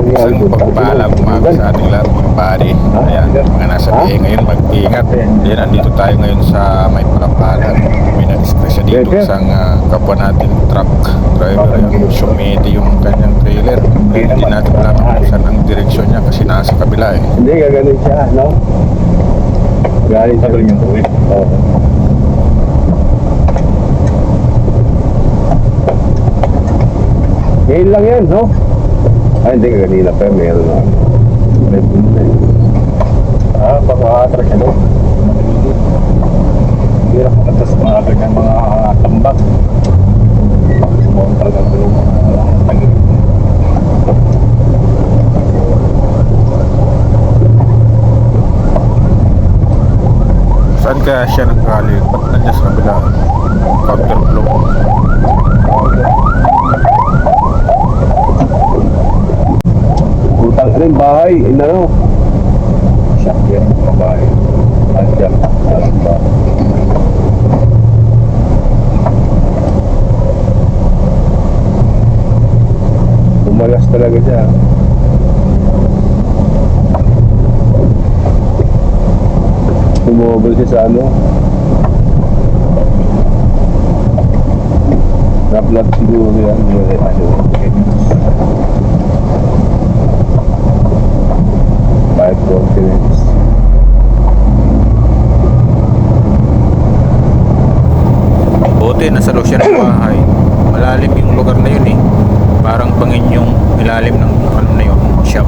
Isang pagpaalam umaga sa ating lahat mga pare. Ayan, mga nasa biyahe ngayon, mag-iingat. Ayan, andito tayo ngayon sa may Palapalan. May na-discuss dito isang kapwa natin truck driver. Ayan, sumete yung kanyang trailer. Hindi natin alam kung saan ang direksyon niya kasi nasa kabila eh. Hindi, gagaling siya, no? Galing sa yung tuwid. Oo. Ngayon lang yan, no? Ay, hindi, kanina pa, meron na. Baka siya doon. Hindi lang makatas mga ganyan mga tambak. Mga talagang doon mga tagil. Saan kaya siya nanggaling? Ba't nandiyan sa kabila? Counterflow. Utang rin bahay, inano? Shock yan, mga bahay. Andiyan, alam ba? Umalas talaga siya. Tumobol siya sa ano? Naplat siguro yan. Five continents. Buti, nasa loob siya ng bahay. Malalim yung lugar na yun eh. Parang pangin yung ilalim ng ano na yun, shop.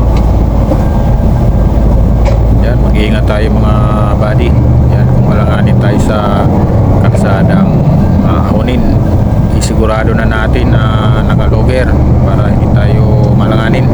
Yan, mag-iingat tayo mga buddy. Yan, kung malanganin tayo sa kalsadang Hunin, isigurado na natin na nakaloger para hindi tayo malanganin.